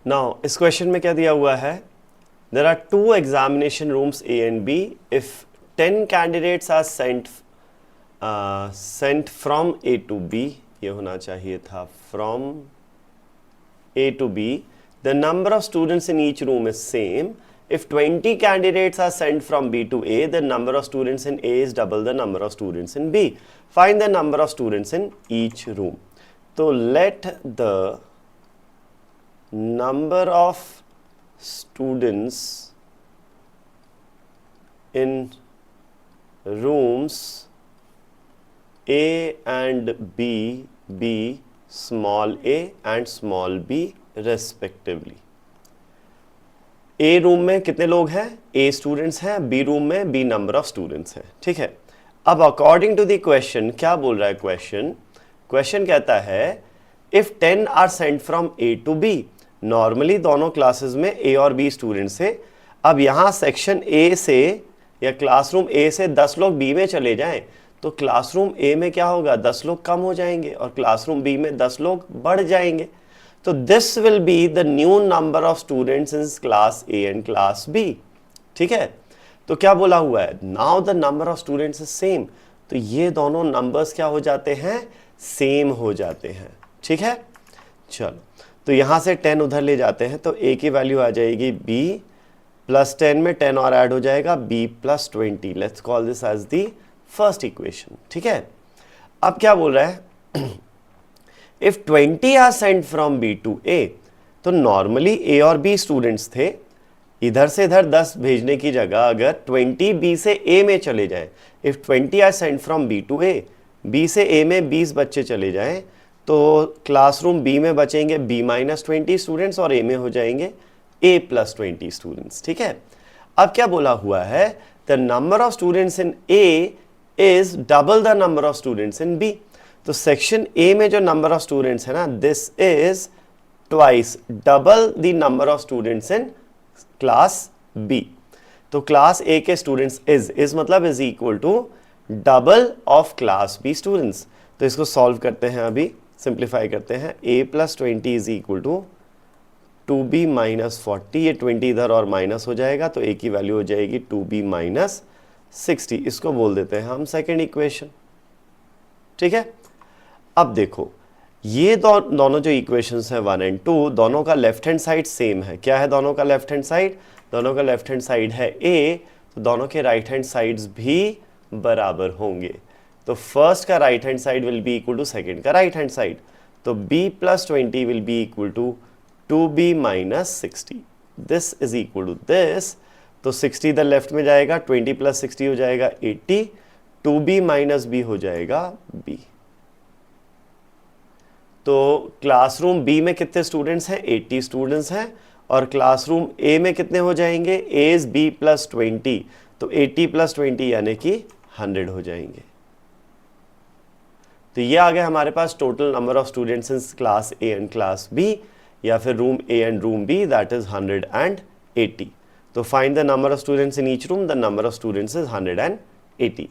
Now इस question में क्या दिया हुआ है, there are 2 examination rooms A and B. If 10 candidates are sent from A to B, ये होना चाहिए था from A to B, the number of students in each room is same. If 20 candidates are sent from B to A, the number of students in A is double the number of students in B. Find the number of students in each room. So let the number of students in rooms A and B be small a and small b respectively. A room में कितने लोग हैं, A students हैं, B room में B number of students हैं. ठीक है, अब अकॉर्डिंग टू द क्वेश्चन क्या बोल रहा है क्वेश्चन कहता है if 10 are sent from A to B. Normally दोनों क्लासेस में A और B स्टूडेंट्स है. अब यहां सेक्शन A से या क्लासरूम A से 10 लोग B में चले जाएं तो क्लासरूम A में क्या होगा, 10 लोग कम हो जाएंगे और क्लासरूम B में 10 लोग बढ़ जाएंगे. तो this will be the new number of students in class A and class B. ठीक है, तो क्या बोला हुआ है, now the number of students is same. तो ये दोनों नंबर्स क्या हो जाते हैं, सेम हो जाते हैं. ठीक है, चलो तो यहां से 10 उधर ले जाते हैं तो A की वैल्यू आ जाएगी B प्लस 10 में 10 और ऐड हो जाएगा B plus 20. Let's call this as the first equation. ठीक है, अब क्या बोल रहा है, if 20 are sent from B to A, तो नॉर्मली A और B स्टूडेंट्स थे, इधर से इधर 10 भेजने की जगह अगर 20 B से A में चले जाएं, if 20 are sent from B to A, B से A में 20 बच्चे चले जाएं तो क्लासरूम B में बचेंगे B माइनस 20 स्टूडेंट्स और A में हो जाएंगे A प्लस 20 स्टूडेंट्स. ठीक है, अब क्या बोला हुआ है, the number of students in A is double the number of students in B. तो सेक्शन A में जो नंबर ऑफ स्टूडेंट्स है ना, this is twice double the number of students in class B. तो क्लास A के students is मतलब is equal to double of class B students. तो इसको सॉल्व करते हैं, अभी सिंप्लीफाई करते हैं. A plus 20 is equal to 2B minus 40. ये 20 इधर और माइनस हो जाएगा तो A की वैल्यू हो जाएगी 2B माइनस 60. इसको बोल देते हैं हम सेकेंड इक्वेशन. ठीक है, अब देखो ये दोनों जो इक्वेशंस है 1 एंड 2, दोनों का लेफ्ट हैंड साइड सेम है. क्या है दोनों का लेफ्ट हैंड साइड, दोनों का लेफ्ट हैंड साइड है A, तो दोनों के राइट हैंड साइड्स भी बराबर होंगे. तो फर्स्ट का right hand side will be equal to second का राइट हैंड साइड. तो B plus 20 will be equal to 2B minus 60. This is equal to this. तो 60 इधर लेफ्ट में जाएगा, 20 प्लस 60 हो जाएगा 80. 2B माइनस B हो जाएगा B. तो क्लासरूम B में कितने स्टूडेंट्स हैं, 80 स्टूडेंट्स हैं. और क्लासरूम A में कितने हो जाएंगे, A इज B प्लस 20. तो 80 प्लस 20 यानी कि 100 हो जाएंगे. तो ये आ गया हमारे पास total number of students in class A and class B, या फिर room A and room B, that is 180. तो find the number of students in each room. The number of students is 180.